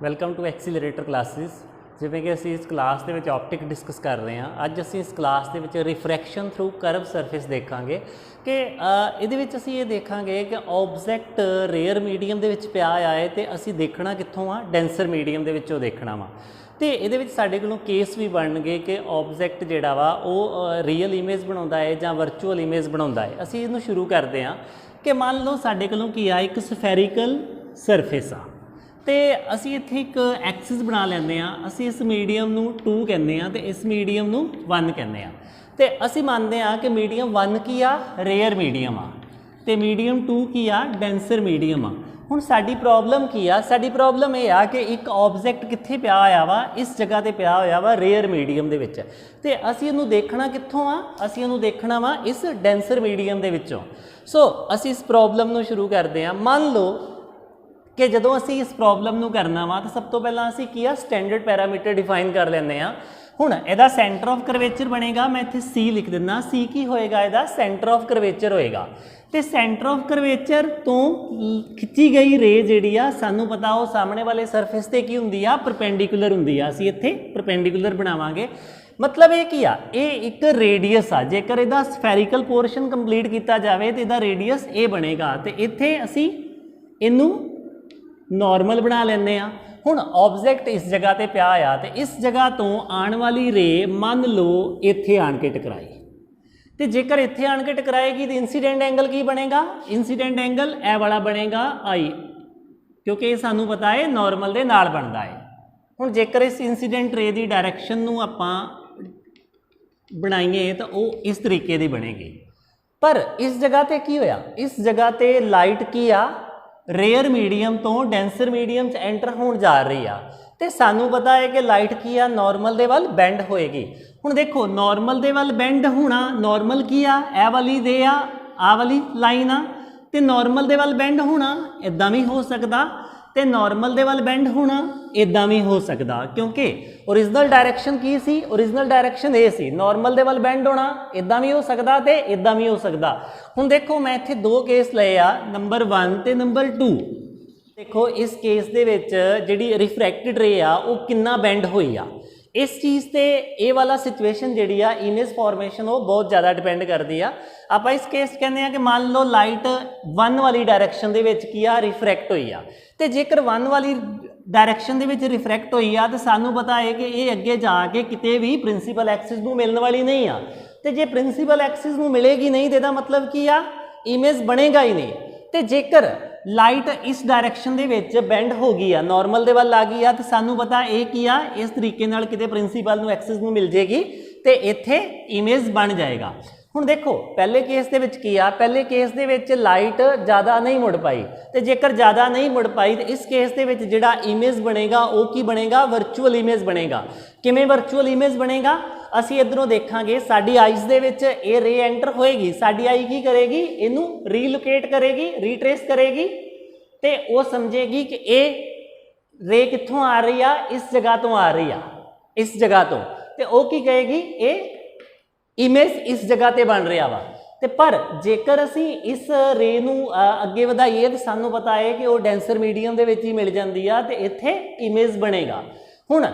Welcome to ਐਕਸੀਲਰੇਟਰ classes. ਜਿਵੇਂ ਕਿ ਅਸੀਂ ਇਸ ਕਲਾਸ ਦੇ ਵਿੱਚ ਆਪਟਿਕ ਡਿਸਕਸ ਕਰ ਰਹੇ ਹਾਂ, ਅੱਜ ਅਸੀਂ ਇਸ ਕਲਾਸ ਦੇ ਵਿੱਚ ਰਿਫਰੈਕਸ਼ਨ ਥਰੂ ਕਰਵ ਸਰਫੇਸ ਦੇਖਾਂਗੇ ਕਿ ਇਹਦੇ ਵਿੱਚ ਅਸੀਂ ਇਹ ਦੇਖਾਂਗੇ ਕਿ ਆਬਜੈਕਟ ਰੇਅਰ ਮੀਡੀਅਮ ਦੇ ਵਿੱਚ ਪਿਆ ਆਏ ਤੇ ਅਸੀਂ ਦੇਖਣਾ ਕਿੱਥੋਂ ਆ, ਡੈਂਸਰ ਮੀਡੀਅਮ ਦੇ ਵਿੱਚੋਂ ਦੇਖਣਾ ਵਾ। ਤੇ ਇਹਦੇ ਵਿੱਚ ਸਾਡੇ ਕੋਲੋਂ ਕੇਸ ਵੀ ਬਣਨਗੇ ਕਿ ਆਬਜੈਕਟ ਜਿਹੜਾ ਵਾ ਉਹ ਰੀਅਲ ਇਮੇਜ ਬਣਾਉਂਦਾ ਹੈ ਜਾਂ ਵਰਚੁਅਲ ਇਮੇਜ ਬਣਾਉਂਦਾ ਹੈ। ਅਸੀਂ ਇਹਨੂੰ ਸ਼ੁਰੂ ਕਰਦੇ ਹਾਂ ਕਿ ਮੰਨ ਲਓ ਸਾਡੇ ਕੋਲੋਂ ਕੀ ਆ, ਇੱਕ ਸਫੈਰੀਕਲ ਸਰਫੇਸ ਆ ਤੇ ਅਸੀਂ ਇੱਥੇ ਇੱਕ ਐਕਸਿਸ ਬਣਾ ਲੈਂਦੇ ਹਾਂ। ਅਸੀਂ ਇਸ ਮੀਡੀਅਮ ਨੂੰ 2 ਕਹਿੰਦੇ ਹਾਂ ਤੇ ਇਸ ਮੀਡੀਅਮ ਨੂੰ 1 ਕਹਿੰਦੇ ਹਾਂ। ਤੇ ਅਸੀਂ ਮੰਨਦੇ ਹਾਂ ਕਿ ਮੀਡੀਅਮ 1 ਕੀ ਆ, ਰੇਅਰ ਮੀਡੀਅਮ ਆ, ਤੇ ਮੀਡੀਅਮ 2 ਕੀ ਆ, ਡੈਂਸਰ ਮੀਡੀਅਮ ਆ। ਹੁਣ ਸਾਡੀ ਪ੍ਰੋਬਲਮ ਕੀ ਆ, ਸਾਡੀ ਪ੍ਰੋਬਲਮ ਇਹ ਆ ਕਿ ਇੱਕ ਆਬਜੈਕਟ ਕਿੱਥੇ ਪਿਆ ਹੋਇਆ ਵਾ, ਇਸ ਜਗ੍ਹਾ ਤੇ ਪਿਆ ਹੋਇਆ ਵਾ ਰੇਅਰ ਮੀਡੀਅਮ ਦੇ ਵਿੱਚ, ਤੇ ਅਸੀਂ ਇਹਨੂੰ ਦੇਖਣਾ ਕਿੱਥੋਂ ਆ, ਅਸੀਂ ਇਹਨੂੰ ਦੇਖਣਾ ਵਾ ਇਸ ਡੈਂਸਰ ਮੀਡੀਅਮ ਦੇ ਵਿੱਚੋਂ। ਸੋ ਅਸੀਂ ਇਸ ਪ੍ਰੋਬਲਮ ਨੂੰ ਸ਼ੁਰੂ ਕਰਦੇ ਹਾਂ। ਮੰਨ ਲਓ ਕਿ ਜਦੋਂ ਅਸੀਂ ਇਸ ਪ੍ਰੋਬਲਮ ਨੂੰ ਕਰਨਾ ਵਾ ਤਾਂ ਸਭ ਤੋਂ ਪਹਿਲਾਂ ਅਸੀਂ ਕੀ ਆ, ਸਟੈਂਡਰਡ ਪੈਰਾਮੀਟਰ ਡਿਫਾਈਨ ਕਰ ਲੈਂਦੇ ਹਾਂ। ਹੁਣ ਇਹਦਾ ਸੈਂਟਰ ਆਫ ਕਰਵੇਚਰ ਬਣੇਗਾ, ਮੈਂ ਇੱਥੇ C ਲਿਖ ਦਿੰਦਾ। C ਕੀ ਹੋਏਗਾ, ਇਹਦਾ ਸੈਂਟਰ ਆਫ ਕਰਵੇਚਰ ਹੋਏਗਾ। ਤੇ ਸੈਂਟਰ ਆਫ ਕਰਵੇਚਰ ਤੋਂ ਖਿੱਚੀ ਗਈ ਰੇ ਜਿਹੜੀ ਆ, ਸਾਨੂੰ ਪਤਾ ਉਹ ਸਾਹਮਣੇ ਵਾਲੇ ਸਰਫੇਸ ਤੇ ਕੀ ਹੁੰਦੀ ਆ, ਪਰਪੈਂਡੀਕੂਲਰ ਹੁੰਦੀ ਆ। ਅਸੀਂ ਇੱਥੇ ਪਰਪੈਂਡੀਕੂਲਰ ਬਣਾਵਾਂਗੇ। ਮਤਲਬ ਇਹ ਕੀ ਆ, ਇਹ ਇੱਕ ਰੇਡੀਅਸ ਆ। ਜੇਕਰ ਇਹਦਾ ਸਫੈਰੀਕਲ ਪੋਰਸ਼ਨ ਕੰਪਲੀਟ ਕੀਤਾ ਜਾਵੇ ਤੇ ਇਹਦਾ ਰੇਡੀਅਸ ਇਹ ਬਣੇਗਾ, ਤੇ ਇੱਥੇ ਅਸੀਂ ਇਹਨੂੰ ਨੋਰਮਲ ਬਣਾ ਲੈਂਦੇ ਹਾਂ। ਹੁਣ ਆਬਜੈਕਟ ਇਸ ਜਗ੍ਹਾ ਤੇ ਪਿਆ ਆ ਤੇ ਇਸ ਜਗ੍ਹਾ ਤੋਂ ਆਉਣ ਵਾਲੀ ਰੇ ਮੰਨ ਲਓ ਇੱਥੇ ਆਣ ਕੇ ਟਕਰਾਈ, ਤੇ ਜੇਕਰ ਇੱਥੇ ਆਣ ਕੇ ਟਕਰਾਏਗੀ ਤਾਂ ਇਨਸੀਡੈਂਟ ਐਂਗਲ ਕੀ ਬਣੇਗਾ, ਇਨਸੀਡੈਂਟ ਐਂਗਲ ਇਹ ਵਾਲਾ ਬਣੇਗਾ I, ਕਿਉਂਕਿ ਇਹ ਸਾਨੂੰ ਪਤਾ ਹੈ ਨੋਰਮਲ ਦੇ ਨਾਲ ਬਣਦਾ ਹੈ। ਹੁਣ ਜੇਕਰ ਇਸ ਇਨਸੀਡੈਂਟ ਰੇ ਦੀ ਡਾਇਰੈਕਸ਼ਨ ਨੂੰ ਆਪਾਂ ਬਣਾਈਏ ਤਾਂ ਉਹ ਇਸ ਤਰੀਕੇ ਦੀ ਬਣੇਗੀ। ਪਰ ਇਸ ਜਗ੍ਹਾ ਤੇ ਕੀ ਹੋਇਆ, ਇਸ ਜਗ੍ਹਾ ਤੇ ਲਾਈਟ ਕੀ ਆ, ਰੇਅਰ ਮੀਡੀਅਮ ਤੋਂ ਡੈਂਸਰ ਮੀਡੀਅਮ 'ਚ ਐਂਟਰ ਹੋਣ ਜਾ ਰਹੀ ਆ, ਤੇ ਸਾਨੂੰ ਪਤਾ ਹੈ ਕਿ ਲਾਈਟ ਕੀ ਆ, ਨੋਰਮਲ ਦੇ ਵੱਲ ਬੈਂਡ ਹੋਏਗੀ। ਹੁਣ ਦੇਖੋ ਨੋਰਮਲ ਦੇ ਵੱਲ ਬੈਂਡ ਹੋਣਾ, ਨੋਰਮਲ ਕੀ ਆ, ਇਹ ਵਾਲੀ ਦੇ ਆ, ਆਹ ਵਾਲੀ ਲਾਈਨ ਆ, ਤੇ ਨੋਰਮਲ ਦੇ ਵੱਲ ਬੈਂਡ ਹੋਣਾ ਇਦਾਂ ਵੀ ਹੋ ਸਕਦਾ, ਤੇ ਨੋਰਮਲ ਦੇ ਵੱਲ ਬੈਂਡ ਹੋਣਾ ਇਦਾਂ ਵੀ ਹੋ ਸਕਦਾ, ਕਿਉਂਕਿ ਓਰੀਜਨਲ ਡਾਇਰੈਕਸ਼ਨ ਕੀ ਸੀ, ਓਰੀਜਨਲ ਡਾਇਰੈਕਸ਼ਨ ਇਹ ਸੀ। ਨੋਰਮਲ ਦੇ ਵੱਲ ਬੈਂਡ ਹੋਣਾ ਇਦਾਂ ਵੀ ਹੋ ਸਕਦਾ ਤੇ ਇਦਾਂ ਵੀ ਹੋ ਸਕਦਾ। ਹੁਣ ਦੇਖੋ ਮੈਂ ਇੱਥੇ 2 ਕੇਸ ਲਏ ਆ, ਨੰਬਰ 1 ਤੇ ਨੰਬਰ 2। ਦੇਖੋ ਇਸ ਕੇਸ ਦੇ ਵਿੱਚ ਜਿਹੜੀ ਰਿਫਰੈਕਟਡ ਰੇ ਆ ਉਹ ਕਿੰਨਾ ਬੈਂਡ ਹੋਈ ਆ, ਇਸ ਚੀਜ਼ ਤੇ ਇਹ ਵਾਲਾ ਸਿਚੁਏਸ਼ਨ ਜਿਹੜੀ ਆ, ਇਮੇਜ ਫਾਰਮੇਸ਼ਨ ਉਹ ਬਹੁਤ ਜ਼ਿਆਦਾ ਡਿਪੈਂਡ ਕਰਦੀ ਆ। ਆਪਾਂ ਇਸ ਕੇਸ ਕਹਿੰਦੇ ਆ ਕਿ ਮੰਨ ਲਓ ਲਾਈਟ 1 ਵਾਲੀ ਡਾਇਰੈਕਸ਼ਨ ਦੇ ਵਿੱਚ ਕੀ ਆ, ਰਿਫਰੈਕਟ ਹੋਈ ਆ, ਤੇ ਜੇਕਰ 1 ਵਾਲੀ ਡਾਇਰੈਕਸ਼ਨ ਦੇ ਵਿੱਚ ਰਿਫਰੈਕਟ ਹੋਈ ਆ ਤਾਂ ਸਾਨੂੰ ਪਤਾ ਹੈ ਕਿ ਇਹ ਅੱਗੇ ਜਾ ਕੇ ਕਿਤੇ ਵੀ ਪ੍ਰਿੰਸੀਪਲ ਐਕਸਿਸ ਨੂੰ ਮਿਲਣ ਵਾਲੀ ਨਹੀਂ ਆ, ਤੇ ਜੇ ਪ੍ਰਿੰਸੀਪਲ ਐਕਸਿਸ ਨੂੰ ਮਿਲੇਗੀ ਨਹੀਂ ਤੇ ਇਹਦਾ ਮਤਲਬ ਕੀ ਆ, ਇਮੇਜ ਬਣੇਗਾ ਹੀ ਨਹੀਂ। ਤੇ ਜੇਕਰ ਲਾਈਟ ਇਸ ਡਾਇਰੈਕਸ਼ਨ ਦੇ ਵਿੱਚ ਬੈਂਡ ਹੋ ਗਈ ਆ, ਨੋਰਮਲ ਦੇ ਵੱਲ ਆ ਗਈ ਆ, ਤੇ ਸਾਨੂੰ ਪਤਾ ਇਹ ਕੀ ਆ, ਇਸ ਤਰੀਕੇ ਨਾਲ ਕਿਤੇ ਪ੍ਰਿੰਸੀਪਲ ਨੂੰ ਐਕਸਿਸ ਨੂੰ ਮਿਲ ਜੇਗੀ ਤੇ ਇੱਥੇ ਇਮੇਜ ਬਣ ਜਾਏਗਾ। ਹੁਣ ਦੇਖੋ ਪਹਿਲੇ ਕੇਸ ਦੇ ਵਿੱਚ ਕੀ ਆ, ਪਹਿਲੇ ਕੇਸ ਦੇ ਵਿੱਚ ਲਾਈਟ ਜ਼ਿਆਦਾ ਨਹੀਂ ਮੁੜ ਪਾਈ, ਤੇ ਜੇਕਰ ਜ਼ਿਆਦਾ ਨਹੀਂ ਮੁੜ ਪਾਈ ਤੇ ਇਸ ਕੇਸ ਦੇ ਵਿੱਚ ਜਿਹੜਾ ਇਮੇਜ ਬਣੇਗਾ ਉਹ ਕੀ ਬਣੇਗਾ, ਵਰਚੁਅਲ ਇਮੇਜ ਬਣੇਗਾ। ਕਿਵੇਂ ਵਰਚੁਅਲ ਇਮੇਜ ਬਣੇਗਾ, ਅਸੀਂ ਇੱਧਰੋਂ ਦੇਖਾਂਗੇ ਸਾਡੀ ਆਈਜ਼ ਦੇ ਵਿੱਚ ਇਹ ਰੇ ਐਂਟਰ ਹੋਏਗੀ, ਸਾਡੀ ਆਈ ਕੀ ਕਰੇਗੀ, ਇਹਨੂੰ ਰੀਲੋਕੇਟ ਕਰੇਗੀ, ਰੀਟਰੇਸ ਕਰੇਗੀ, ਤੇ ਉਹ ਸਮਝੇਗੀ ਕਿ ਇਹ ਰੇ ਕਿੱਥੋਂ ਆ ਰਹੀ ਆ, ਇਸ ਜਗ੍ਹਾ ਤੋਂ ਆ ਰਹੀ ਆ, ਇਸ ਜਗ੍ਹਾ ਤੋਂ, ਤੇ ਉਹ ਕੀ ਕਹੇਗੀ, ਇਹ ਇਮੇਜ ਇਸ ਜਗ੍ਹਾ ਤੇ ਬਣ ਰਿਹਾ ਵਾ। ਤੇ ਪਰ ਜੇਕਰ ਅਸੀਂ ਇਸ ਰੇ ਨੂੰ ਅੱਗੇ ਵਧਾਈਏ ਤਾਂ ਸਾਨੂੰ ਪਤਾ ਹੈ ਕਿ ਉਹ ਡੈਂਸਰ ਮੀਡੀਅਮ ਦੇ ਵਿੱਚ ਹੀ ਮਿਲ ਜਾਂਦੀ ਆ, ਤੇ ਇੱਥੇ ਇਮੇਜ ਬਣੇਗਾ। ਹੁਣ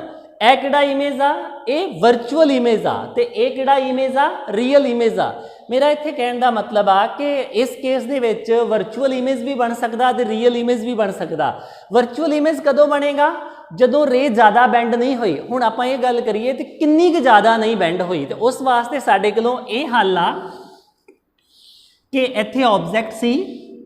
ਇਹ ਕਿਹੜਾ ਇਮੇਜ ਆ, ਇਹ ਵਰਚੁਅਲ ਇਮੇਜ ਆ, ਤੇ ਇਹ ਕਿਹੜਾ ਇਮੇਜ ਆ, ਰੀਅਲ ਇਮੇਜ ਆ। ਮੇਰਾ ਇੱਥੇ ਕਹਿਣ ਦਾ ਮਤਲਬ ਆ ਕਿ ਇਸ ਕੇਸ ਦੇ ਵਿੱਚ ਵਰਚੁਅਲ ਇਮੇਜ ਵੀ ਬਣ ਸਕਦਾ ਤੇ ਰੀਅਲ ਇਮੇਜ ਵੀ ਬਣ ਸਕਦਾ। ਵਰਚੁਅਲ ਇਮੇਜ ਕਦੋਂ ਬਣੇਗਾ, ਜਦੋਂ ਰੇ ਜ਼ਿਆਦਾ ਬੈਂਡ ਨਹੀਂ ਹੋਈ। ਹੁਣ ਆਪਾਂ ਇਹ ਗੱਲ ਕਰੀਏ ਤੇ ਕਿੰਨੀ ਕੁ ਜ਼ਿਆਦਾ ਨਹੀਂ ਬੈਂਡ ਹੋਈ, ਤੇ ਉਸ ਵਾਸਤੇ ਸਾਡੇ ਕੋਲੋਂ ਇਹ ਹੱਲ ਆ ਕਿ ਇੱਥੇ ਆਬਜੈਕਟ ਸੀ,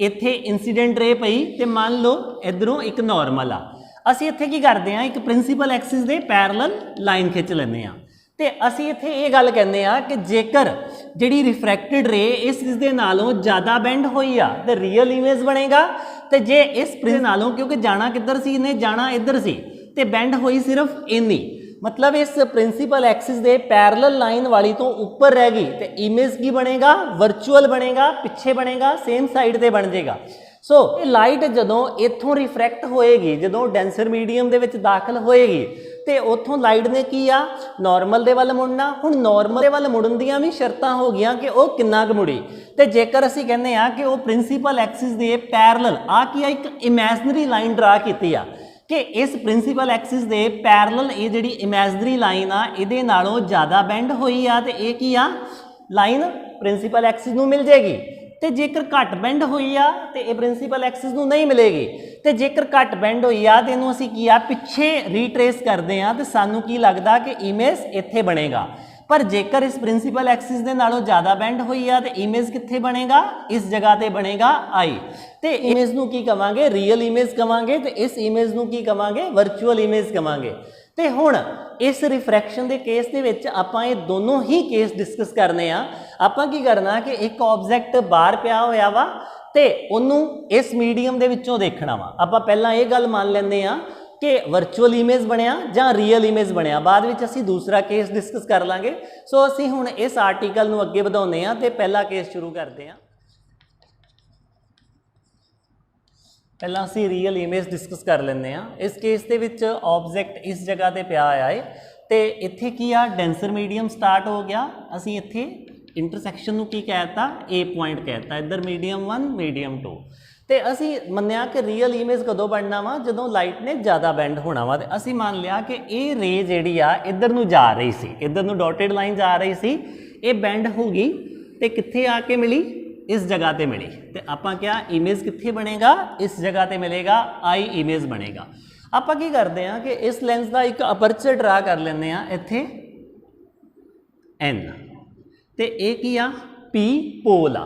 ਇੱਥੇ ਇਨਸੀਡੈਂਟ ਰੇ ਪਈ, ਤੇ ਮੰਨ ਲਓ ਇਧਰੋਂ ਇੱਕ ਨੋਰਮਲ ਆ। ਅਸੀਂ ਇੱਥੇ ਕੀ ਕਰਦੇ ਆ, ਇੱਕ ਪ੍ਰਿੰਸੀਪਲ ਐਕਸਿਸ ਦੇ ਪੈਰਲਲ ਲਾਈਨ ਖਿੱਚ ਲੈਂਦੇ ਆ, ਤੇ ਅਸੀਂ ਇੱਥੇ ਇਹ ਗੱਲ ਕਹਿੰਦੇ ਆ ਕਿ ਜੇਕਰ ਜਿਹੜੀ ਰਿਫਰੈਕਟਡ ਰੇ ਇਸ ਦੇ ਨਾਲੋਂ ਜ਼ਿਆਦਾ ਬੈਂਡ ਹੋਈ ਆ ਤੇ ਰੀਅਲ ਇਮੇਜ ਬਣੇਗਾ, ਤੇ ਜੇ ਇਸ ਪ੍ਰਿੰਸ ਨਾਲੋਂ, ਕਿਉਂਕਿ ਜਾਣਾ ਕਿੱਧਰ ਸੀ, ਇਹਨੇ ਜਾਣਾ ਇੱਧਰ ਸੀ, ਤੇ ਬੈਂਡ ਹੋਈ ਸਿਰਫ ਇੰਨੀ, ਮਤਲਬ ਇਸ ਪ੍ਰਿੰਸੀਪਲ ਐਕਸਿਸ ਦੇ ਪੈਰਲਲ ਲਾਈਨ ਵਾਲੀ ਤੋਂ ਉੱਪਰ ਰਹਿ ਗਈ, ਤੇ ਇਮੇਜ ਕੀ ਬਣੇਗਾ, ਵਰਚੁਅਲ ਬਣੇਗਾ, ਪਿੱਛੇ ਬਣੇਗਾ, ਸੇਮ ਸਾਈਡ ਤੇ ਬਣ ਜਾਏਗਾ। ਸੋ ਇਹ ਲਾਈਟ ਜਦੋਂ ਇੱਥੋਂ ਰਿਫਰੈਕਟ ਹੋਏਗੀ, ਜਦੋਂ ਡੈਂਸਰ ਮੀਡੀਅਮ ਦੇ ਵਿੱਚ ਦਾਖਲ ਹੋਏਗੀ, ਤੇ ਉੱਥੋਂ ਲਾਈਟ ਨੇ ਕੀ ਆ, ਨਾਰਮਲ ਦੇ ਵੱਲ ਮੁੜਨਾ। ਹੁਣ ਨਾਰਮਲ ਦੇ ਵੱਲ ਮੁੜਨ ਦੀਆਂ ਵੀ ਸ਼ਰਤਾਂ ਹੋ ਗਈਆਂ ਕਿ ਉਹ ਕਿੰਨਾ ਕੁ ਮੁੜੀ, ਤੇ ਜੇਕਰ ਅਸੀਂ ਕਹਿੰਦੇ ਆ ਕਿ ਉਹ ਪ੍ਰਿੰਸੀਪਲ ਐਕਸਿਸ ਦੇ ਪੈਰਲਲ ਆ ਕੀ ਆ, ਇੱਕ ਇਮੈਜਨਰੀ ਲਾਈਨ ਡਰਾ ਕੀਤੀ ਆ, कि इस प्रिंसीपल एक्सिस दे पैरेलल ये जिहड़ी इमेजनरी लाइन आ इहदे नालों ज़्यादा बेंड होई आ ते ये की आ लाइन प्रिंसीपल एक्सिस नूं मिल जाएगी। तो जेकर घट बेंड हुई आ तो ये प्रिंसीपल एक्सिस नूं नहीं मिलेगी। तो जेकर घट बेंड हुई आ तो इहनूं असीं की आ पिछे रीट्रेस करते हैं तो सानूं की लगदा कि इमेज इत्थे बनेगा। पर जेकर इस प्रिंसीपल एक्सिस दे नालों ज़्यादा बेंड हुई आ तो इमेज कित्थे बनेगा, इस जगह ते बनेगा आई। तो इमेज नूं की कवांगे, रियल इमेज कवांगे। तो इस इमेज नूं की कवांगे, वर्चुअल इमेज कवांगे। तो हुण इस रिफ्रैक्शन के केस दे विच आपां ये दोनों ही केस डिस्कस करने आ। आपां की करना कि एक ऑब्जैक्ट बाहर पिया होया वा ते उन्नूं इस मीडियम दे विचों देखना वा। आपां पहलां ये गल मान लैंदे आ कि वर्चुअल इमेज बनिया जां रियल इमेज बनिया, बाद विच असीं दूसरा केस डिस्कस कर लांगे। सो असीं हुण इस आर्टिकल नूं अगे वधाउने आ ते पहला केस शुरू करते हैं। पहला असीं रियल इमेज डिस्कस कर लेंगे हाँ। इस केस के विच ऑब्जैक्ट इस जगह पर पिया होया है तो इत्थे की आ डेंसर मीडियम स्टार्ट हो गया। असीं इत्थे इंटरसैक्शन नूं की कहता, ए पॉइंट कहता, इधर मीडियम 1 मीडियम 2। तो असीं मन्निया कि रियल इमेज कदों बनना वा, जदों लाइट ने ज़्यादा बेंड होना वा। तो असीं मान लिया कि ये रे जिहड़ी आ इधर नूं जा रही सी, इधर नूं डॉटेड लाइन जा रही सी, ये बेंड होगी तो कित्थे आके मिली, इस जगह पे मिली। तो आपां क्या इमेज कित्थे बनेगा, इस जगह पे मिलेगा, आई इमेज बनेगा। आपां की करते हैं कि इस लेंस का एक अपर्चर ड्रा कर लेंगे इत्थे एन। तो ये की आ पी पोल आ,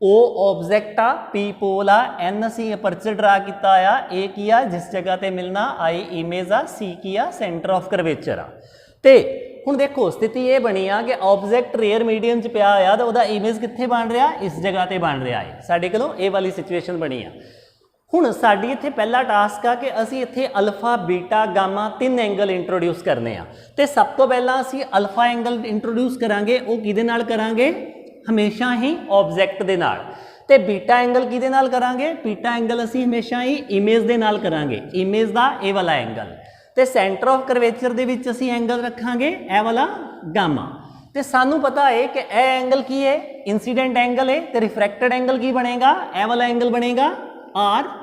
ओ ऑब्जैक्ट आ, पी पोल आ, एन असी अपर्चर ड्रा किया आ, ए की आ जिस जगह पे मिलना, आई इमेज आ, सी की आ सेंटर ऑफ करवेचर आ। तो हुण देखो स्थिति ये बनी आ कि ऑब्जैक्ट रेयर मीडियम च पिया होया तो वह इमेज कित्थे बन रहा, इस जगह पर बन रहा है। साडे कोलों ये वाली सिचुएशन बनी आ। हुण साडी इत्थे पहला टास्क आ कि असीं इत्थे alpha beta gamma 3 angle introduce करने आ। तो सब तो पहला असीं अल्फा एंगल इंट्रोड्यूस करांगे, वो किहदे नाल करांगे, हमेशा ही ऑब्जैक्ट दे नाल। ते बीटा एंगल किहदे नाल करांगे, बीटा एंगल असीं हमेशा ही इमेज दे नाल करांगे, इमेज दा ए वाला एंगल। तो सेंटर ऑफ करवेचर दे विच असीं एंगल रखांगे ए वाला गामा। तो सानू पता है कि ए एंगल की है, इंसीडेंट एंगल है। तो रिफ्रैक्टेड एंगल की बनेगा, ए वाला एंगल बनेगा आर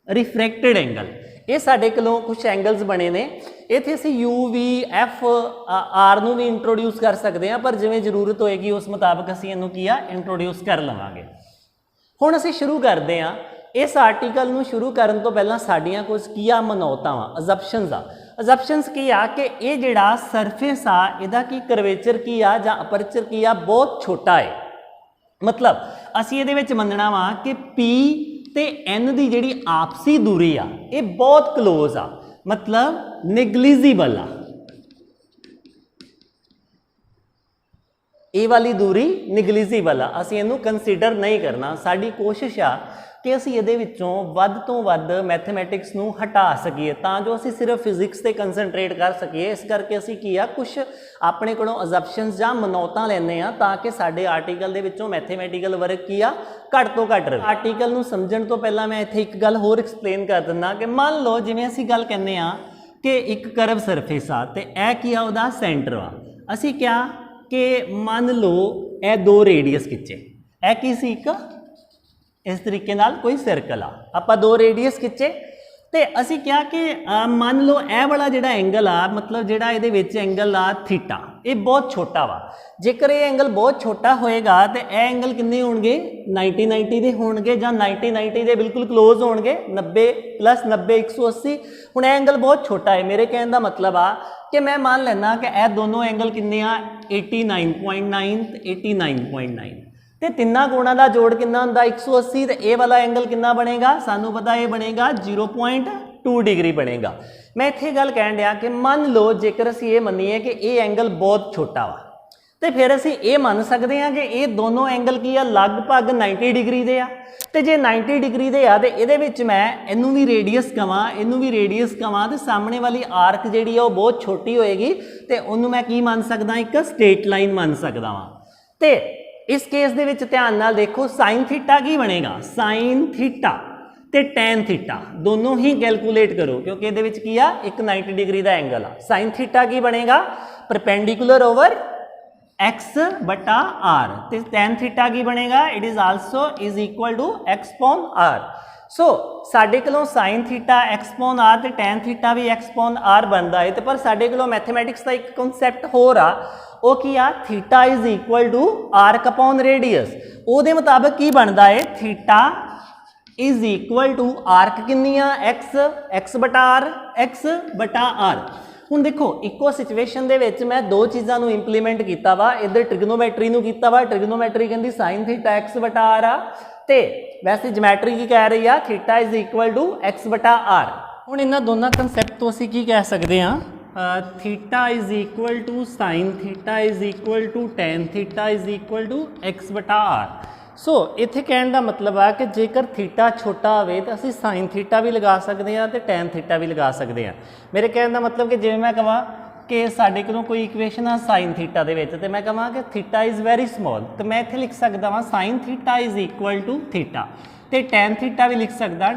रिफ्रैक्टेड एंगल। ये साडे कोलों कुछ एंगल्स बने ने, इत्थे असीं यू वी एफ आर नूं भी इंट्रोड्यूस कर सकते हैं, पर जिवें जरूरत होएगी उस मुताबिक असीं इहनूं की आ इंट्रोड्यूस कर लवांगे। हुण असीं शुरू करते हैं। इस आर्टिकल नूं शुरू करन तो पहलां साडीआं कुछ की आ मनौतावां, अजप्शनस आ। अजप्शनस की आ कि ये जिहड़ा सरफेस आ इहदा की करवेचर की आ जां अपर्चर की आ बहुत छोटा है। मतलब असीं इहदे विच मन्नना वा कि पी ते एन दी जिहड़ी आपसी दूरी आ ये बहुत क्लोज आ, मतलब निगलिजिबल आ। ये वाली दूरी निगलिजिबल आ, असीं इहनूं कंसीडर नहीं करना। साडी कोशिश आ कि असीं इहदे विचों वध तो वध मैथमैटिक्स नूं हटा सकीए तां जो असीं सिर्फ फिजिक्स ते कंसनट्रेट कर सकीए। इस करके असीं की आ कुछ अपने कोलों अजप्शनस जां मनौतां लैंदे आ तां कि साडे आर्टिकल दे विचों मैथमैटिकल वर्क की आ घट तो घट रहे। आर्टिकल नूं समझण तो पहलां मैं इत्थे एक गल होर एक्सप्लेन कर दिंदा कि मान लो जिवें असीं गल कहने आ कि एक करव सरफेस आ ते ऐ की आ उहदा सेंटर आ। असीं क्या कि मान लो ए 2 रेडियस खिच्चे, ए की सी एक इस तरीके नाल कोई सर्कल आ, आपां 2 रेडियस खिच्चे तो असी क्या कि मान लो ए वाला जिहड़ा एंगल आ, मतलब जिहड़ा इहदे विच एंगल आ थीटा, ये बहुत छोटा वा। जेकर ये एंगल बहुत छोटा होएगा तो ए एंगल किन्ने होणगे, 90-90 दे होणगे जां 90-90 दे बिल्कुल क्लोज होणगे, 90 + 90 180। हुण ए एंगल बहुत छोटा है, मेरे कहने का मतलब आ कि मैं मान लेना कि ए दोनों एंगल किन्ने आ 89.9 ते 89.9 तो तिना कोणा का जोड़ कितना होंदा 180। तो ए वाला एंगल कितना बनेगा, सानू पता ये बनेगा 0.2 डिग्री बनेगा। मैं इत्थे गल कहण दिया कि मान लो जेकर असीं ये मन्नीए कि ये एंगल बहुत छोटा वा तो फिर असीं ये मान सकते हैं कि ये दोनों एंगल की आ लगभग 90 डिग्री दे आ। तो जे 90 डिग्री दे आ तो इहदे विच मैं इनू भी रेडियस कवां, इनू भी रेडियस कवां, तो सामने वाली आर्क जिहड़ी आ बहुत छोटी होएगी तो उन्होंने मैं की मान सकदा, एक स्ट्रेट लाइन मान सकदा वां। तो इस केस दे विच ध्यान नाल देखो साइन थीटा की बनेगा, साइन थीटा ते टैन थीटा दोनों ही कैलकुलेट करो क्योंकि इहदे विच की आ एक 90 डिग्री का एंगल आ। साइन थीटा की बनेगा परपेंडिकुलर ओवर एक्स बटा आर, तो टैन थीटा की बनेगा, it is also is equal to X upon R. So साडे कोलों sine theta X upon R ते टैन थीटा भी एक्स पॉन आर बनता है, तो पर साडे कोलों मैथमैटिक्स का एक कॉन्सैप्ट हो रहा, वो की आ theta is equal to arc upon radius. ਉਹਦੇ मुताबिक की बनता है, theta is equal to arc किन्नी आ एक्स, एक्स बटा आर, एक्स बटा आर। ਹੁਣ देखो इको सिचुएशन दे विच मैं दो चीज़ों को इंप्लीमेंट किया वा, इधर ट्रिग्नोमैट्री को किया वा, ट्रिग्नोमैट्री कहती साइन थीटा एक्स बटा आर आ, ते वैसे जमैट्री की कह रही है theta is equal to X बटा आर। हुण इन्हां दोनों कंसैप्ट तो असीं की कह सकते हैं, theta is equal to sine theta is equal to tan theta is equal to X बटा आर। सो इत्थे कहने का मतलब है कि जेकर थीटा छोटा हो तो असीं साइन थीटा भी लगा सकते हैं तो टैन थीटा भी लगा सकते हैं। मेरे कहने का मतलब कि जिवें मैं कहां कि साडे कोलों कोई इक्वेशन आ साइन थीटा दे विच ते मैं कहां कि थीटा इज़ वैरी स्मॉल, तो मैं इत्थे लिख सकदा वां sine theta is equal to theta, तो टैन थीटा भी लिख सकदा,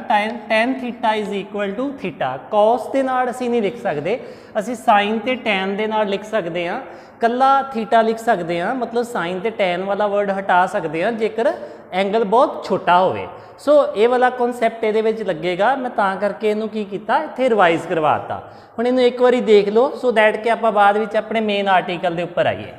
tan theta is equal to theta. Cos के नाल असीं नहीं लिख सकते, असीं साइन ते टैन दे नाल लिख सकते हैं, कला थीटा लिख सकते हैं, मतलब साइन ते टैन वाला वर्ड हटा सकते हैं जेकर एंगल बहुत छोटा होवे। सो ये वाला कॉन्सैप्ट ये लगेगा, मैं तां करके इनू की किया इत्थे रिवाइज करवाता। हुण इनू एक बारी देख लो सो दैट कि आपां बाद विच अपने मेन आर्टिकल के उपर आइए।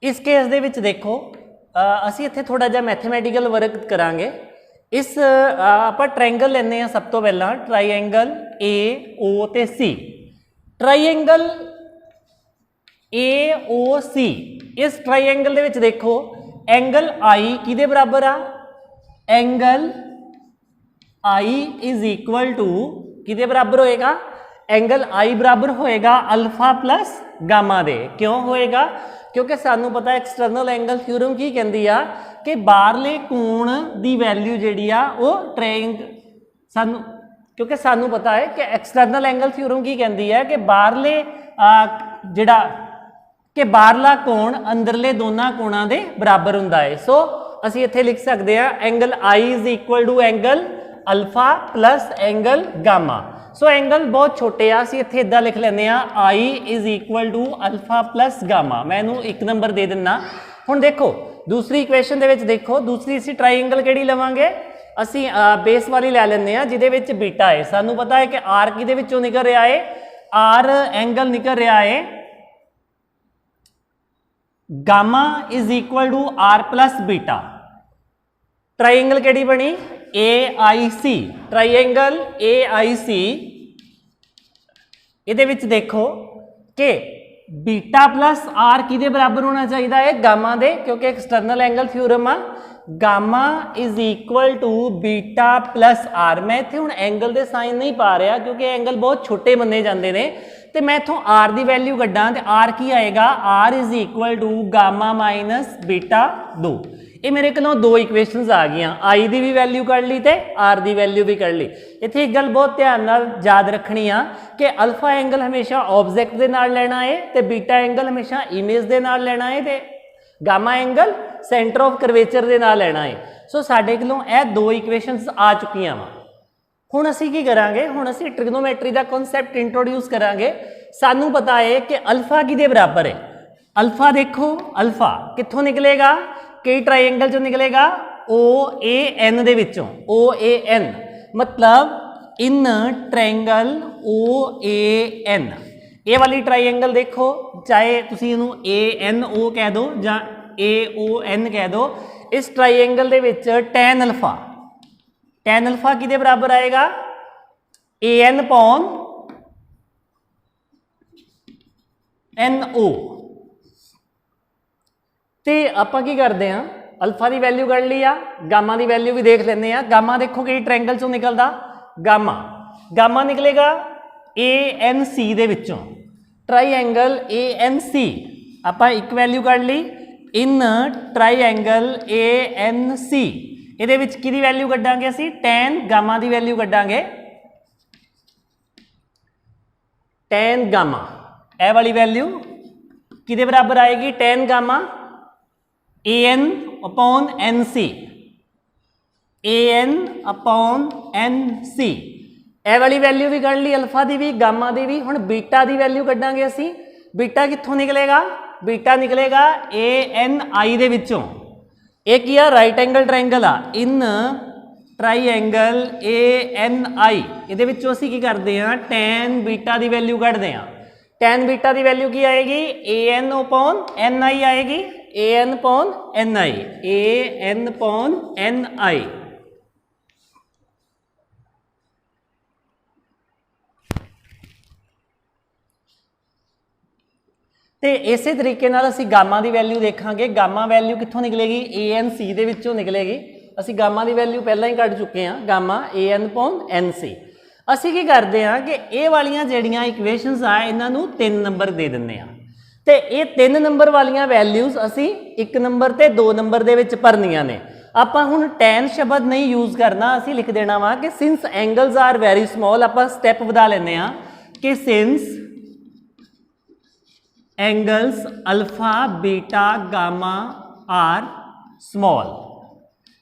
इस केस दे विच देखो असी इत्थे थोड़ा जिहा मैथमैटिकल वर्क करांगे। इस आपां ट्रायंगल लैंदे आ, सब तो पहला ट्रायंगल ए ओ ते सी। ट्रायंगल ए ओ सी, इस ट्रायंगल दे विच देखो एंगल आई किहदे बराबर आ, angle I is equal to किहदे बराबर होएगा, एंगल आई बराबर होएगा अल्फा प्लस गामा दे। क्यों होएगा, क्योंकि सानू पता एक्सटर्नल एंगल थ्योरम की कहती आ कि बाहरले कोण की वैल्यू जिहड़ी आ वो सानू, क्योंकि सानू पता है कि एक्सटर्नल एंगल थ्योरम की कहती है कि बाहरले जिहड़ा कि बाहरला कोण अंदरले दोनों कोणां दे बराबर हुंदा है। सो असीं इत्थे लिख सकते हैं angle I is equal to angle alpha plus angle gamma. So angle बहुत छोटे आ, असीं इत्थे इदां लिख लैंदे आ I is equal to alpha plus gamma. मैं इनू एक नंबर दे दिना। हुण देखो दूसरी इक्वेशन दे विच देखो, दूसरी असीं ट्रायंगल किहड़ी लवांगे, असीं बेस वाली लै लैंदे आ जिहदे विच बीटा है। सानू पता है कि आर किहदे विचों निकल रहा है, आर एंगल निकल रहा है gamma is equal to R plus beta. Triangle किहड़ी बनी, A I C. Triangle A आई सी, इहदे विच देखो कि बीटा प्लस आर किहदे बराबर होना चाहिए है, गामा दे, क्योंकि एक्सटर्नल एंगल थ्योरम आ gamma is equal to beta plus R. मैं इत्थे हुण एंगल दे साइन नहीं पा रहा क्योंकि एंगल बहुत छोटे मन्ने जाते हैं, तो मैं इत्थों आर की वैल्यू कड्डां तो आर की आएगा, R is equal to gamma minus beta 2। ये मेरे को दो इक्वेशनस आ गई, आई की भी वैल्यू कढ़ ली तो आर की वैल्यू भी कढ़ ली। इत्थे एक गल बहुत ध्यान नाल याद रखनी आ कि अल्फा एंगल हमेशा ऑब्जेक्ट के नाल लेना है तो बीटा एंगल हमेशा इमेज के नाल लेना है तो gamma angle centre of curvature के नाल लेना है। सो साडे कोलों यह दो इक्वेशनस आ चुकियां वा। हुण असीं की करांगे, हुण असीं ट्रिग्नोमैट्री का कॉन्सैप्ट इंट्रोड्यूस करांगे। सानू पता है कि अल्फा किहदे बराबर है, अल्फा देखो अल्फा कित्थों निकलेगा, कई ट्रायंगल चो निकलेगा ओ ए एन दे विचों, ओ ए एन मतलब in triangle O A N. ये वाली ट्रायंगल देखो, चाहे तुसीं इहनूं ए एन ओ कह दो जां ए ओ एन कह दो, इस ट्रायंगल दे विच टैन अल्फा, टैन अल्फा किहदे बराबर आएगा, A N pawn N O. तो आपां की करते हैं, अल्फा की वैल्यू कढ़ ली आ, गामा की वैल्यू भी देख लेंगे आ। गामा देखो कि ट्रायंगल चों निकलदा, गामा गामा निकलेगा ए एन सी दे विचों। ट्रायंगल ए एन सी आपां एक वैल्यू कढ़ ली, in triangle A N C इहदे विच किहदी वैल्यू कड्डांगे असीं, टैन गामा की वैल्यू कड्डांगे। tan गामा ए वाली वैल्यू किदे बराबर आएगी tan gamma an upon nc an upon nc A वाली वैल्यू भी कढ़ ली अल्फा की भी गामा की भी। हुण बीटा की वैल्यू कढ़ांगे असी बीटा कित्थों निकलेगा बीटा निकलेगा ANI दे विचों। एक ही आ राइट एंगल ट्रायंगल आ इन ट्राईएंगल ANI इहदे विचों असीं की करदे हां tan बीटा की वैल्यू कढ़दे हां। tan बीटा की वैल्यू की आएगी AN अपॉन NI आएगी AN upon NI AN upon NI। तो इस तरीके नाल असीं गामा की वैल्यू देखांगे। गामा वैल्यू कित्थों निकलेगी ANC दे विचों निकलेगी। असीं गामा की वैल्यू पहलां ही कढ़ चुके हैं गामा AN अपॉन NC। असीं की करते हैं कि ये वालियां जिहड़ियां इक्वेशनस आ इन्हां नूं 3 नंबर दे दिंदे आ ते ये 3 नंबर वालियां वैल्यूज असीं 1 नंबर ते 2 नंबर दे विच भरनियां ने। आपां हुण tan शब्द नहीं यूज करना असीं लिख देना वा कि since angles are very small. आपां स्टैप वधा लैंदे आ कि since angles alpha beta gamma are small.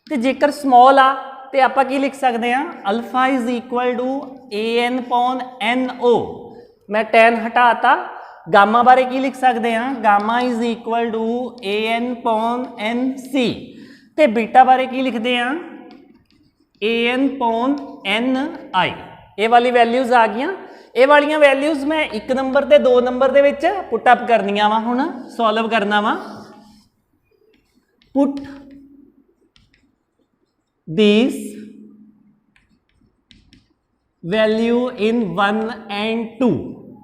तो जेकर स्मॉल आ तो आप की लिख सकते हैं alpha is equal to AN upon NO। मैं tan हटाता गामा बारे की लिख सकते हैं gamma is equal to AN upon NC। तो बीटा बारे की लिखते हैं AN अपॉन NI। ये वाली वैल्यूज आ गई। ये वालियां वैल्यूज मैं 1 नंबर ते 2 नंबर दे विच पुट अप करनियां वा। हुण सॉल्व करना वा put these value in 1 and 2।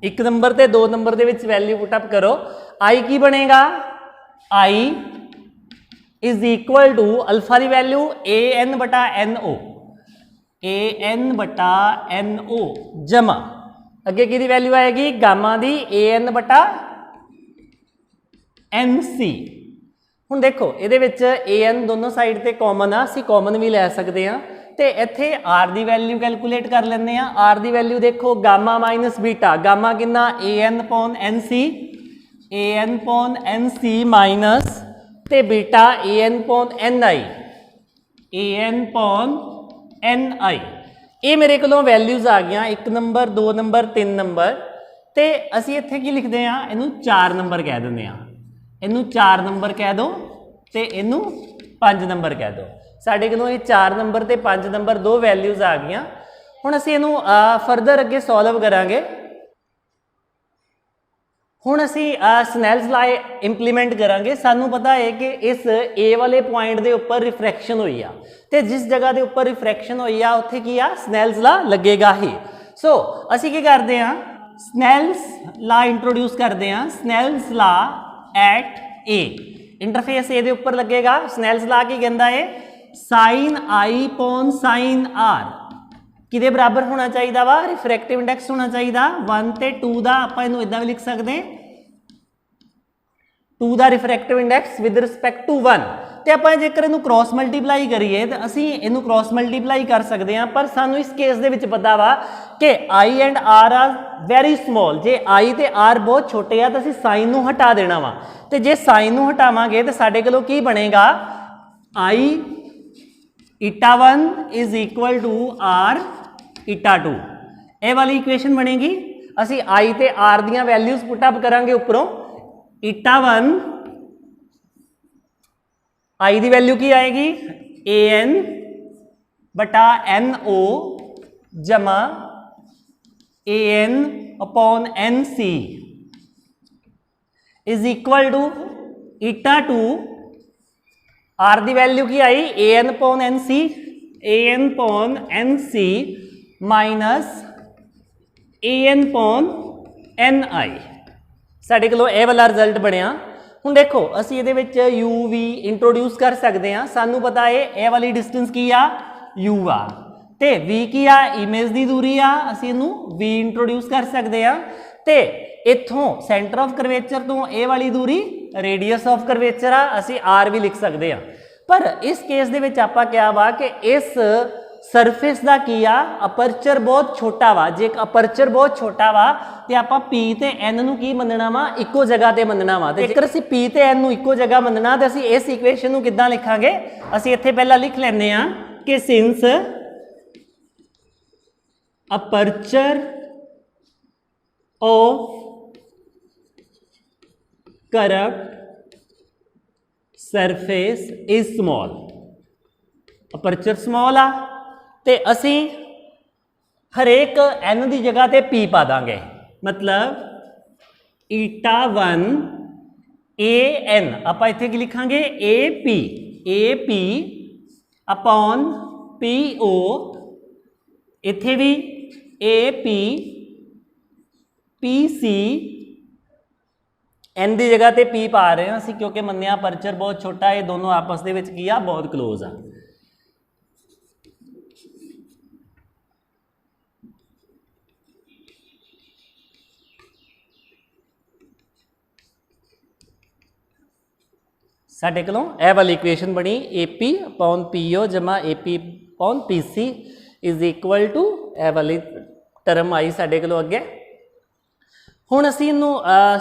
1 number ते 2 नंबर दे विच वैल्यू पुट अप करो। आई की बनेगा I is equal to alpha की वैल्यू AN बटा NO AN बटा NO जमा अगे की वैल्यू आएगी गामा दी AN बटा NC। हुण देखो ये AN दोनों साइड ते कॉमन आ असीं कॉमन भी लै सकते हैं। तो इत्थे R की वैल्यू कैलकुलेट कर लेंगे हैं। R की वैल्यू देखो गामा माइनस बीटा गामा कितना AN upon NC AN upon NC minus ते beta AN upon NI AN upon NI। ये मेरे को वैल्यूज आ गई 1 नंबर 2 नंबर 3 नंबर। तो असी इत्थे की लिखते हैं इनू 4 नंबर कह देंगे इनू 4 नंबर कह दो तो इनू 5 नंबर कह दो। साढ़े को ये 4 नंबर तो 5 नंबर 2 वैल्यूज आ गई। हुण असीं इनू फरदर अगे सॉल्व करांगे। हुण असीं स्नैल्स लॉ इंप्लीमेंट करांगे। सानू पता है कि इस ए वाले पॉइंट के उपर रिफ्रैक्शन हुई आ ते जिस जगह के उपर रिफ्रैक्शन हुई आ उत्थे की आ स्नैल्स लॉ लगेगा ही। सो असीं की करते हैं स्नैल्स लॉ इंट्रोड्यूस करते हैं। Snell's law at a interface ए दे उपर लगेगा। स्नैल्स लॉ की कहता है sine I upon sine R किदे बराबर होना चाहिए वा रिफ्रैक्टिव इंडेक्स होना चाहिए 1 ते 2 का। आप इनू इदां भी लिख सकते 2 का refractive index with respect to 1। तो आप जेकर इनू क्रॉस मल्टीप्लाई करिए तो असी इनू क्रॉस मल्टीप्लाई कर सकते हैं। पर सानू इस केस दे विच पता वा कि I and R are very small. जे आई ते आर बहुत छोटे आ तो असी साइन नू हटा देना वा। तो जे साइन नू हटावांगे तो साडे कोलों की बनेगा आई ईटा 1 इज इक्वल टू आर ईटा 2। ये वाली इक्वेशन बनेगी। असी आई ते आर दियां वैल्यूज पुट अप करांगे उपरों। ईटा 1 आई की वैल्यू की आएगी AN बटा NO जमा AN upon NC is equal to eta 2 R की वैल्यू की I AN upon NC minus AN upon NI। साढ़े को यह वाला रिजल्ट बनया। हुण देखो असी ये U V इंट्रोड्यूस कर सकते हैं। सानू पता है यह वाली डिस्टेंस की आ U आ ते V की आ इमेज की दूरी आ असी इनू V इंट्रोड्यूस कर सकते हैं। तो इत्थों सेंटर ऑफ करवेचर तो यह वाली दूरी रेडियस ऑफ करवेचर आ असी R भी लिख सकते हैं। पर इस केस दे विच आपां क्या वा कि इस ਸਰਫੇਸ ਦਾ ਕੀ ਆ ਅਪਰਚਰ ਬਹੁਤ ਛੋਟਾ ਵਾ ਜੇ ਅਪਰਚਰ ਬਹੁਤ ਛੋਟਾ ਵਾ ਤੇ ਆਪਾਂ P ਤੇ N ਨੂੰ ਕੀ ਮੰਨਣਾ ਵਾ ਇੱਕੋ ਜਗ੍ਹਾ ਤੇ ਮੰਨਣਾ ਵਾ ਤੇ ਜੇਕਰ ਅਸੀਂ P ਤੇ N ਨੂੰ ਇੱਕੋ ਜਗ੍ਹਾ ਮੰਨਣਾ ਤੇ ਅਸੀਂ ਇਸ ਇਕੁਏਸ਼ਨ ਨੂੰ ਕਿੱਦਾਂ ਲਿਖਾਂਗੇ ਅਸੀਂ ਇੱਥੇ ਪਹਿਲਾਂ ਲਿਖ ਲੈਂਦੇ ਆ ਕਿ since aperture of curved surface is small aperture small ਆ ਤੇ ਅਸੀਂ ਹਰੇਕ n ਦੀ ਜਗ੍ਹਾ ਤੇ p ਪਾ ਦਾਂਗੇ ਮਤਲਬ eta1 an ਆਪਾਂ ਇੱਥੇ ਕੀ ਲਿਖਾਂਗੇ ap upon po ਇੱਥੇ ਵੀ ap pc n ਦੀ ਜਗ੍ਹਾ ਤੇ p ਪਾ ਰਹੇ ਹਾਂ ਅਸੀਂ ਕਿਉਂਕਿ ਮੰਨਿਆ ਅਪਰਚਰ ਬਹੁਤ ਛੋਟਾ ਇਹ ਦੋਨੋਂ ਆਪਸ ਦੇ ਵਿੱਚ ਕੀ ਆ ਬਹੁਤ ਕਲੋਜ਼ ਆ ਸਾਡੇ ਕੋਲੋਂ ਇਹ ਵਾਲੀ ਇਕੁਏਸ਼ਨ ਬਣੀ AP upon PO ਜਮਾ AP upon PC is equal to ਇਹ ਵਾਲੀ ਟਰਮ ਆਈ ਸਾਡੇ ਕੋਲੋਂ ਅੱਗੇ ਹੁਣ ਅਸੀਂ ਇਹਨੂੰ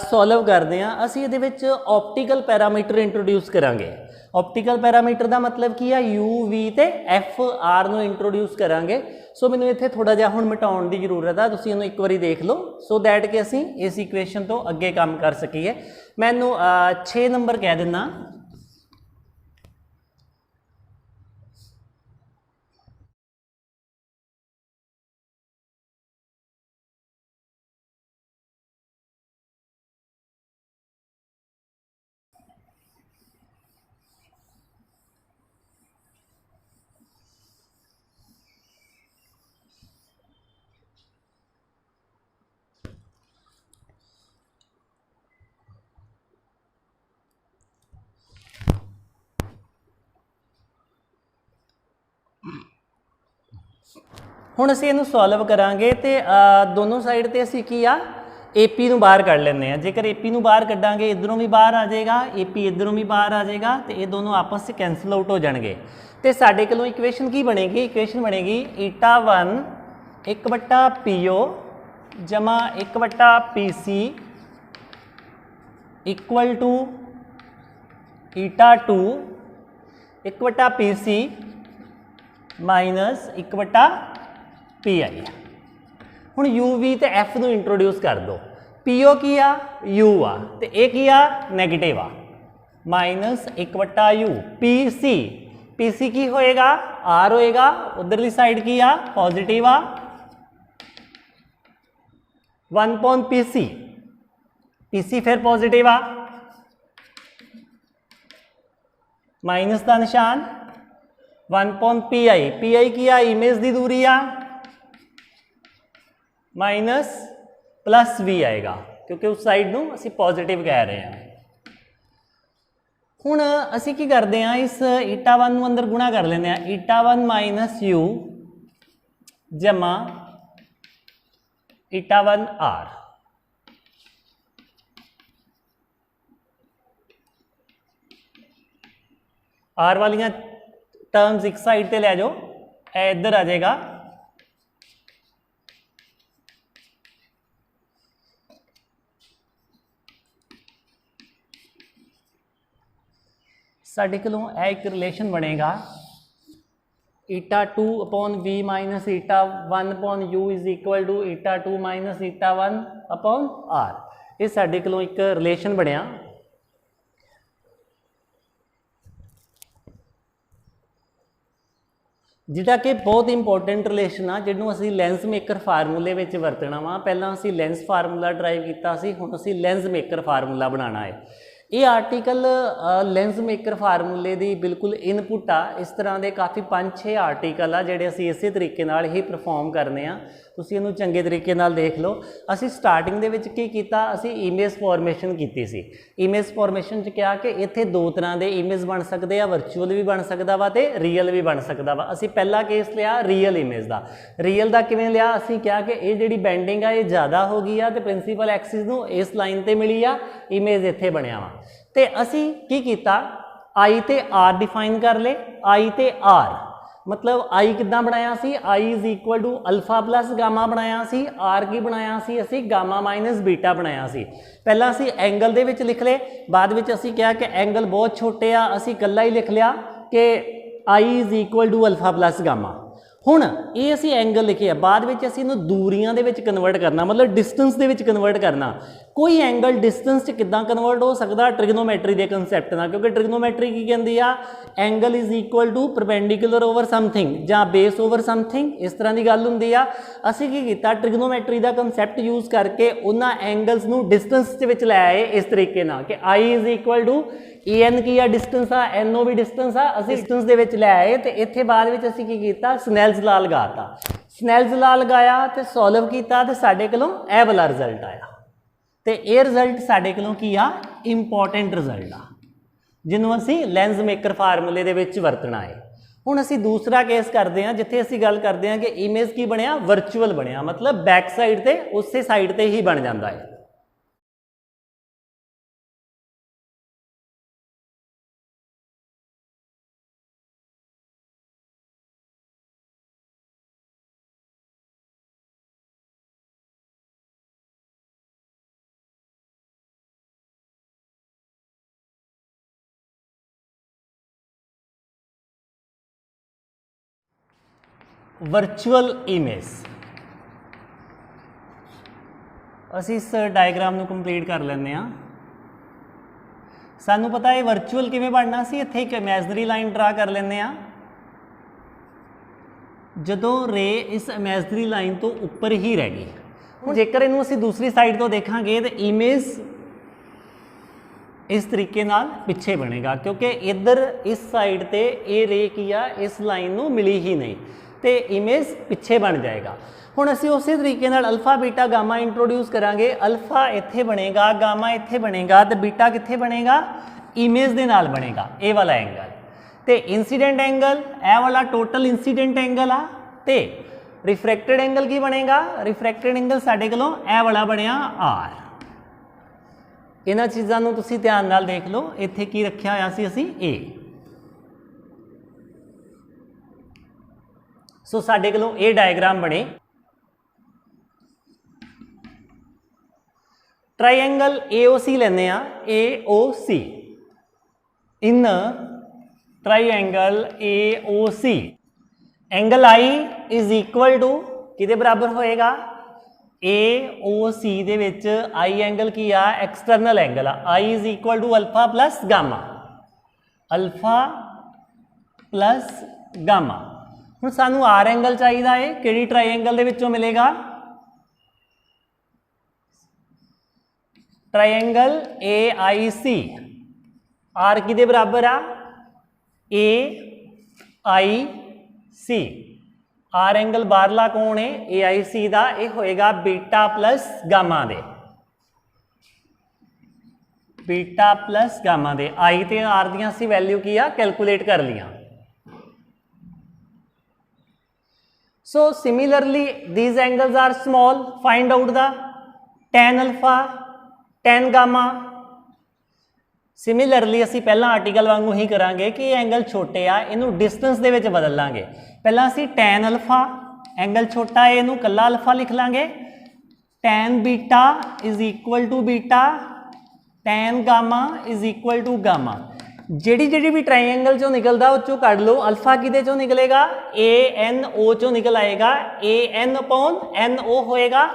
ਸੋਲਵ ਕਰਦੇ ਹਾਂ ਅਸੀਂ ਇਹਦੇ ਵਿੱਚ ਆਪਟੀਕਲ ਪੈਰਾਮੀਟਰ ਇੰਟਰੋਡਿਊਸ ਕਰਾਂਗੇ ਆਪਟੀਕਲ ਪੈਰਾਮੀਟਰ ਦਾ ਮਤਲਬ ਕੀ ਆ U V ਤੇ F R ਨੂੰ ਇੰਟਰੋਡਿਊਸ ਕਰਾਂਗੇ ਸੋ ਮੈਨੂੰ ਇੱਥੇ ਥੋੜਾ ਜਿਹਾ ਹੁਣ ਮਿਟਾਉਣ ਦੀ ਜ਼ਰੂਰਤ ਆ ਤੁਸੀਂ ਇਹਨੂੰ ਇੱਕ ਵਾਰੀ ਦੇਖ ਲਓ ਸੋ ਦੈਟ ਕਿ ਅਸੀਂ ਇਸ ਇਕੁਏਸ਼ਨ ਤੋਂ ਅੱਗੇ ਕੰਮ ਕਰ ਸਕੀਏ ਮੈਂ ਇਹਨੂੰ 6 ਨੰਬਰ ਕਹਿ ਦਿੰਦਾ ਹੁਣ ਅਸੀਂ ਇਹਨੂੰ ਸੋਲਵ ਕਰਾਂਗੇ ਤੇ ਦੋਨੋਂ ਸਾਈਡ ਤੇ ਅਸੀਂ ਕੀ ਆ AP ਨੂੰ ਬਾਹਰ ਕੱਢ ਲੈਂਦੇ ਆ ਜੇਕਰ AP ਨੂੰ ਬਾਹਰ ਕੱਢਾਂਗੇ ਇਧਰੋਂ ਵੀ ਬਾਹਰ ਆ ਜਾਏਗਾ AP ਇਧਰੋਂ ਵੀ ਬਾਹਰ ਆ ਜਾਏਗਾ ਤੇ ਇਹ ਦੋਨੋਂ ਆਪਸ ਵਿੱਚ ਕੈਂਸਲ ਆਊਟ ਹੋ ਜਾਣਗੇ ਤੇ ਸਾਡੇ ਕੋਲੋਂ ਇਕੁਏਸ਼ਨ ਕੀ ਬਣੇਗੀ ਇਕੁਏਸ਼ਨ ਬਣੇਗੀ eta1 1/PO ਜਮਾ 1/PC equal to eta2 1/PC minus 1/PI ਹੁਣ UV ਤੇ F ਨੂੰ ਇੰਟਰੋਡਿਊਸ ਕਰ ਦੋ PO ਕੀ ਆ U ਆ ਤੇ ਇਹ ਕੀ ਆ ਨੈਗੇਟਿਵ ਆ ਮਾਈਨਸ 1/U PC ਕੀ ਹੋਏਗਾ R ਹੋਏਗਾ ਉਧਰਲੀ ਸਾਈਡ ਕੀ ਆ ਪੋਜ਼ਿਟਿਵ ਆ 1/PC PC ਫਿਰ ਪੋਜ਼ਿਟਿਵ ਆ ਮਾਈਨਸ ਦਾ ਨਿਸ਼ਾਨ 1/PI ਕੀ ਆ ਇਮੇਜ ਦੀ ਦੂਰੀ ਆ माइनस प्लस V आएगा क्योंकि उस साइड ਨੂੰ ਅਸੀਂ पॉजिटिव कह रहे हैं ਹੁਣ ਅਸੀਂ ਕੀ ਕਰਦੇ ਹਾਂ ਇਸ eta1 ਨੂੰ ਅੰਦਰ ਗੁਣਾ ਕਰ ਲੈਂਦੇ ਹਾਂ eta1 - U ਜਮਾ eta1 R R ਵਾਲੀਆਂ ਟਰਮਸ ਇੱਕ ਸਾਈਡ ਤੇ ਲੈ ਜਾਓ ਇਹ ਇੱਧਰ ਆ ਜਾਏਗਾ ਸਾਡੇ ਕੋਲੋਂ ਇਹ ਇੱਕ ਰਿਲੇਸ਼ਨ ਬਣੇਗਾ eta2 upon V minus eta1 upon U is equal to eta2 minus eta1 upon R ਇਹ ਸਾਡੇ ਕੋਲੋਂ ਇੱਕ ਰਿਲੇਸ਼ਨ ਬਣਿਆ ਜਿਹੜਾ ਕਿ ਬਹੁਤ ਇੰਪੋਰਟੈਂਟ ਰਿਲੇਸ਼ਨ ਆ ਜਿਹਨੂੰ ਅਸੀਂ ਲੈਂਸ ਮੇਕਰ ਫਾਰਮੂਲੇ ਵਿੱਚ ਵਰਤਣਾ ਵਾ ਪਹਿਲਾਂ ਅਸੀਂ ਲੈਂਸ ਫਾਰਮੂਲਾ ਡਰਾਈਵ ਕੀਤਾ ਸੀ ਹੁਣ ਅਸੀਂ ਲੈਂਸ ਮੇਕਰ ਫਾਰਮੂਲਾ ਬਣਾਉਣਾ ਹੈ ਇਹ ਆਰਟੀਕਲ ਲੈਂਸ ਮੇਕਰ ਫਾਰਮੂਲੇ ਦੀ ਬਿਲਕੁਲ ਇਨਪੁਟ ਆ ਇਸ ਤਰ੍ਹਾਂ ਦੇ ਕਾਫੀ 5-6 ਆਰਟੀਕਲ ਆ ਜਿਹੜੇ ਅਸੀਂ ਇਸੇ ਤਰੀਕੇ ਨਾਲ ਹੀ ਪਰਫਾਰਮ ਕਰਨੇ ਆ ਤੁਸੀਂ ਇਹਨੂੰ ਚੰਗੇ ਤਰੀਕੇ ਨਾਲ ਦੇਖ ਲਓ ਅਸੀਂ ਸਟਾਰਟਿੰਗ ਦੇ ਵਿੱਚ ਕੀ ਕੀਤਾ ਅਸੀਂ ਇਮੇਜ ਫਾਰਮੇਸ਼ਨ ਕੀਤੀ ਸੀ ਇਮੇਜ ਫਾਰਮੇਸ਼ਨ 'ਚ ਕਿਹਾ ਕਿ ਇੱਥੇ ਦੋ ਤਰ੍ਹਾਂ ਦੇ ਇਮੇਜ ਬਣ ਸਕਦੇ ਆ ਵਰਚੁਅਲ ਵੀ ਬਣ ਸਕਦਾ ਵਾ ਤੇ ਰੀਅਲ ਵੀ ਬਣ ਸਕਦਾ ਵਾ ਅਸੀਂ ਪਹਿਲਾ ਕੇਸ ਲਿਆ ਰੀਅਲ ਇਮੇਜ ਦਾ ਰੀਅਲ ਦਾ ਕਿਵੇਂ ਲਿਆ ਅਸੀਂ ਕਿਹਾ ਕਿ ਇਹ ਜਿਹੜੀ ਬੈਂਡਿੰਗ ਆ ਇਹ ਜ਼ਿਆਦਾ ਹੋ ਗਈ ਆ ਤੇ ਪ੍ਰਿੰਸੀਪਲ ਐਕਸਿਸ ਨੂੰ ਇਸ ਲਾਈਨ ਤੇ ਮਿਲੀ ਆ ਇਮੇਜ ਇੱਥੇ ਬਣਿਆ ਵਾ ਤੇ ਅਸੀਂ ਕੀ ਕੀਤਾ I ਤੇ R ਡਿਫਾਈਨ ਕਰ ਲਏ I ਤੇ R मतलब आई किद्दां बनाया सी, I is equal to alpha plus gamma बनाया सी, आर की बनाया सी असी गामा माइनस बीटा बनाया सी। पहला असी एंगल दे विच लिख ले, बाद विच असी कहा कि एंगल बहुत छोटे आ, असी कल्ला ही लिख लिया कि I is equal to alpha plus gamma. हुण ये असी एंगल लिखे, बाद विच असी इहनूं दूरियां दे विच कन्वर्ट करना, मतलब डिस्टेंस दे विच कन्वर्ट करना। कोई एंगल डिस्टेंस च किद्दां कन्वर्ट हो सकदा, ट्रिग्नोमैट्री के कंसैप्ट नाल, क्योंकि ट्रिग्नोमैट्री की कहंदी आ angle is equal to perpendicular over something जां बेस ओवर समथिंग, इस तरह की गल हुंदी आ। असी की कीता ट्रिग्नोमैट्री का कंसैप्ट यूज करके उन्हां एंगल्स नूं डिस्टेंस दे विच लै आए इस तरीके नाल कि I is equal to A N की आ डिस्टेंस आ, एन ओ भी डिस्टेंस आ, असी डिस्टेंस दे विच लै आए ते इत्थे बाद विच असी की कीता स्नैल्स ला लगाता, स्नैल्स ला लगाया ते सॉल्व कीता ते साडे कोलों ए वाला रिजल्ट आया। ते ये रिजल्ट साडे कोलों की आ इंपॉर्टेंट रिजल्ट आ, जिन्हों असी लेंस मेकर फार्मूले दे विच वरतना है। हुण असी दूसरा केस करते हैं जिथे असी गल करते हैं कि इमेज की बनया वर्चुअल बनया, मतलब बैक साइड ते उस साइड ते ही बन जाता है। वर्चुअल इमेज असी इस डायग्राम नूं कंप्लीट कर लैंदे हां। सानू पता है वर्चुअल किवें बनना सी, इत्थे एक इमेजनरी लाइन ड्रा कर लैंदे हां। जदों रे इस इमेजनरी लाइन तो उपर ही रह गई, हुण जेकर इनू असी दूसरी साइड तो देखांगे तो इमेज इस तरीके नाल पिछे बनेगा, क्योंकि इधर इस साइड ते ये रे की आ इस लाइन नूं मिली ही नहीं, तो इमेज पिछे बन जाएगा। हुण असी उस तरीके नाल अल्फा बीटा गामा इंट्रोड्यूस करांगे, अल्फा इत्थे बनेगा, गामा इत्थे बनेगा, तो बीटा कित्थे बनेगा, इमेज दे नाल बनेगा ए वाला एंगल। तो इंसीडेंट एंगल ए वाला टोटल इंसीडेंट एंगल आ, ते रिफ्रैक्टेड एंगल की बनेगा, रिफ्रैक्टेड एंगल साडे कोलों ए वाला बनया आर। इन्हां चीज़ां नूं तुसीं ध्यान नाल देख लो, इत्थे की रखिया होया सी असीं ए। सो साडे कोलों ये डायग्राम बने। ट्राइएंगल AOC लेने आ, AOC in triangle AOC angle I is equal to किदे बराबर होएगा, AOC दे विच आई एंगल की आ एक्सटर्नल एंगल आ, I is equal to alpha plus gamma, alpha plus gamma. हुण सानू आर एंगल चाहिए है, किहड़ी ट्राइएंगल दे विचों मिलेगा, ट्राइएंगल AIC। आर किदे बराबर आ, AIC। आर एंगल बाहरला कौन है, AIC दा, ये होएगा बीटा प्लस गामा दे, बीटा प्लस गामा दे। आई ते आर दियां सी वैल्यू की आ कैलकुलेट कर लिया। So similarly these angles are small, find out the tan alpha, tan gamma। Similarly असी पहला आर्टिकल वांगू ही करांगे कि एंगल छोटे आ, इनू डिस्टेंस दे विच बदल लांगे। पहला असी tan अल्फा एंगल छोटा है, इनू कल्ला अल्फा लिख लांगे, tan beta is equal to beta, tan gamma is equal to gamma. जेड़ी जेड़ी भी ट्राइएंगल चो निकलता उस चो कट लो, अल्फा किदे चो निकलेगा, ANO चो निकल आएगा, AN/NO होएगा,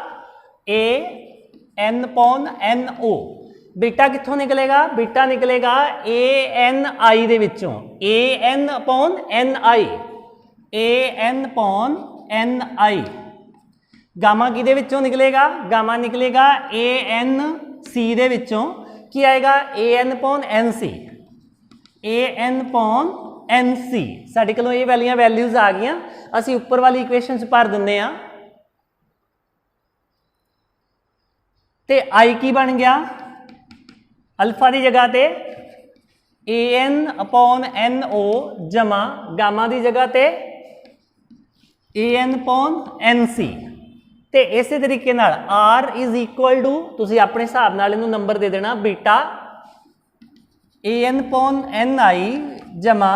AN/NO। बीटा कित्थों निकलेगा, बीटा निकलेगा ANI दे विचों, AN/NI, AN/NI। गामा किदे विचों निकलेगा, गामा निकलेगा ANC दे विचों, की आएगा AN/NC, AN/NC। साडे कोलों ये वालियां वैल्यूज आ गई, असी उपर वाली इक्वेशन च भर दिंदे आ। ते आई की बन गया, अल्फा की जगह ते AN/NO जमा गामा की जगह ते AN/NC। ते इस तरीके नाल R इज इक्वल टू तुसीं अपने हिसाब नाल इहनूं नंबर दे देना बीटा AN/NI जमा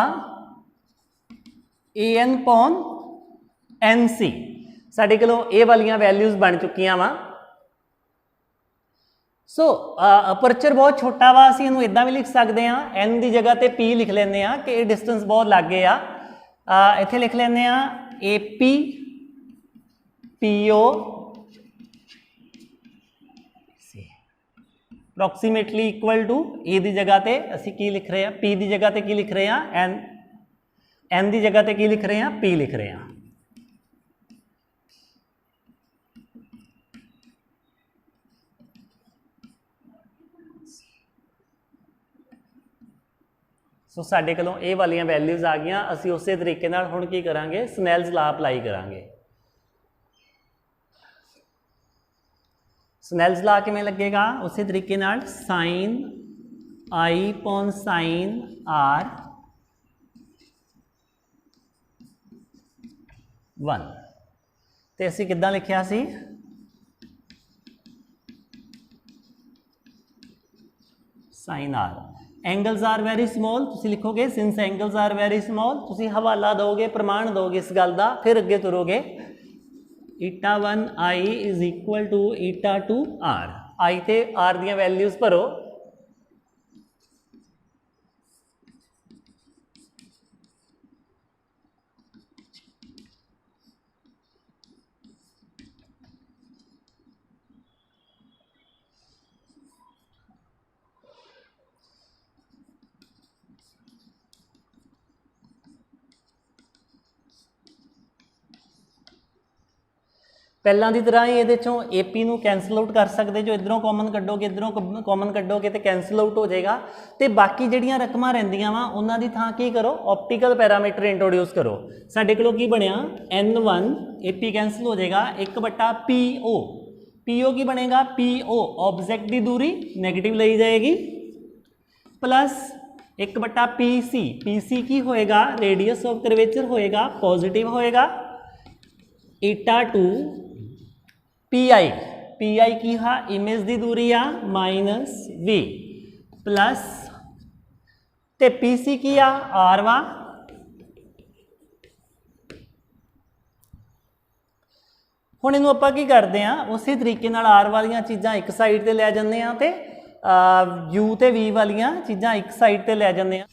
AN upon NC ਸਾਡੇ ਕੋਲੋਂ ਇਹ ਵਾਲੀਆਂ ਵੈਲਿਊਜ਼ ਬਣ ਚੁੱਕੀਆਂ ਵਾ। ਸੋ ਅਪਰਚਰ ਬਹੁਤ ਛੋਟਾ ਵਾ, ਅਸੀਂ ਇਹਨੂੰ ਇਦਾਂ ਵੀ ਲਿਖ ਸਕਦੇ ਹਾਂ, N ਦੀ ਜਗ੍ਹਾ ਤੇ P ਲਿਖ ਲੈਂਦੇ ਆ ਕਿ ਇਹ ਡਿਸਟੈਂਸ ਬਹੁਤ ਲਾਗੇ ਆ। ਇੱਥੇ ਲਿਖ ਲੈਂਦੇ ਆ AP PO approximately equal to A ਦੀ ਜਗ੍ਹਾ ਤੇ ਅਸੀਂ ਕੀ ਲਿਖ ਰਹੇ ਆ, P ਦੀ ਜਗ੍ਹਾ ਤੇ ਕੀ ਲਿਖ ਰਹੇ ਆ, N ਦੀ ਜਗ੍ਹਾ ਤੇ ਕੀ ਲਿਖ ਰਹੇ ਆ, P ਲਿਖ ਰਹੇ ਆ। ਸੋ ਸਾਡੇ ਕੋਲੋਂ ਇਹ ਵਾਲੀਆਂ ਵੈਲਿਊਜ਼ ਆ ਗਈਆਂ। ਅਸੀਂ ਉਸੇ ਤਰੀਕੇ ਨਾਲ ਹੁਣ ਕੀ ਕਰਾਂਗੇ, ਸਨੈਲਸ ਲਾ ਅਪਲਾਈ ਕਰਾਂਗੇ। ਸਨੈਲਸ ਲਾ ਕਿਵੇਂ ਲੱਗੇਗਾ, ਉਸੇ ਤਰੀਕੇ ਨਾਲ sine I upon sine R 1 ਤੇ ਅਸੀਂ ਕਿੱਦਾਂ ਲਿਖਿਆ ਸੀ, sine R। Angles are very small, तुसी लिखोगे since angles are very small, तुसी हवाला दोगे, प्रमाण दोगे इस गल दा, फिर अगे तुरोगे। 𝜼1 I is equal to 𝜼2 R, I ते R दियां वैल्यूज भरो। ਪਹਿਲਾਂ ਦੀ ਤਰ੍ਹਾਂ ਹੀ ਇਹਦੇ ਚੋਂ AP ਨੂੰ ਕੈਂਸਲ ਆਊਟ ਕਰ ਸਕਦੇ ਜੋ, ਇਧਰੋਂ ਕਾਮਨ ਕੱਢੋਗੇ, ਇਧਰੋਂ ਕਾਮਨ ਕੱਢੋਗੇ ਤੇ ਕੈਂਸਲ ਆਊਟ ਹੋ ਜਾਏਗਾ। ਤੇ ਬਾਕੀ ਜਿਹੜੀਆਂ ਰਕਮਾਂ ਰਹਿੰਦੀਆਂ ਵਾ ਉਹਨਾਂ ਦੀ ਥਾਂ ਕੀ ਕਰੋ, ਆਪਟੀਕਲ ਪੈਰਾਮੀਟਰ ਇੰਟਰੋਡਿਊਸ ਕਰੋ। ਸਾਡੇ ਕੋਲੋਂ ਕੀ ਬਣਿਆ, N1 AP ਕੈਂਸਲ ਹੋ ਜਾਏਗਾ 1/PO, PO ਕੀ ਬਣੇਗਾ, PO ਆਬਜੈਕਟ ਦੀ ਦੂਰੀ ਨੈਗੇਟਿਵ ਲਈ ਜਾਏਗੀ प्लस 1/PC, PC ਕੀ ਹੋਏਗਾ, रेडियस ऑफ कर्वेचर होएगा, पॉजिटिव होएगा। 𝜼2 PI, PI की हा इमेज दी दूरी आ माइनस V प्लस ते PC की आ R वा। हुण इहनूं आपां की करदे आ, उसी तरीके नाल R वालियां चीज़ां एक साइड ते लै जांदे आ ते U ते V वालियां चीज़ां एक साइड ते लै जांदे आ।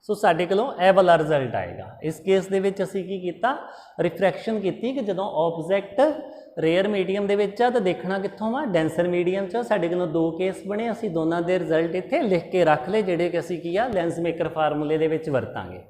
सो साडे कोलों ਇਹ वाला रिजल्ट आएगा। इस केस ਦੇ ਵਿੱਚ ਅਸੀਂ ਕੀ ਕੀਤਾ, ਰਿਫਰੈਕਸ਼ਨ ਕੀਤੀ ਕਿ ਜਦੋਂ ਆਬਜੈਕਟ ਰੇਅਰ ਮੀਡੀਅਮ ਦੇ ਵਿੱਚ ਆ ਤਾਂ ਦੇਖਣਾ ਕਿੱਥੋਂ ਵਾ, ਡੈਂਸਰ ਮੀਡੀਅਮ 'ਚ। ਸਾਡੇ ਕੋਲੋਂ ਦੋ ਕੇਸ ਬਣੇ, ਅਸੀਂ ਦੋਨਾਂ ਦੇ ਰਿਜ਼ਲਟ ਇੱਥੇ ਲਿਖ ਕੇ ਰੱਖ ਲਏ ਜਿਹੜੇ ਕਿ ਅਸੀਂ ਕੀ ਆ ਲੈਂਸ ਮੇਕਰ ਫਾਰਮੂਲੇ ਦੇ ਵਿੱਚ ਵਰਤਾਂਗੇ।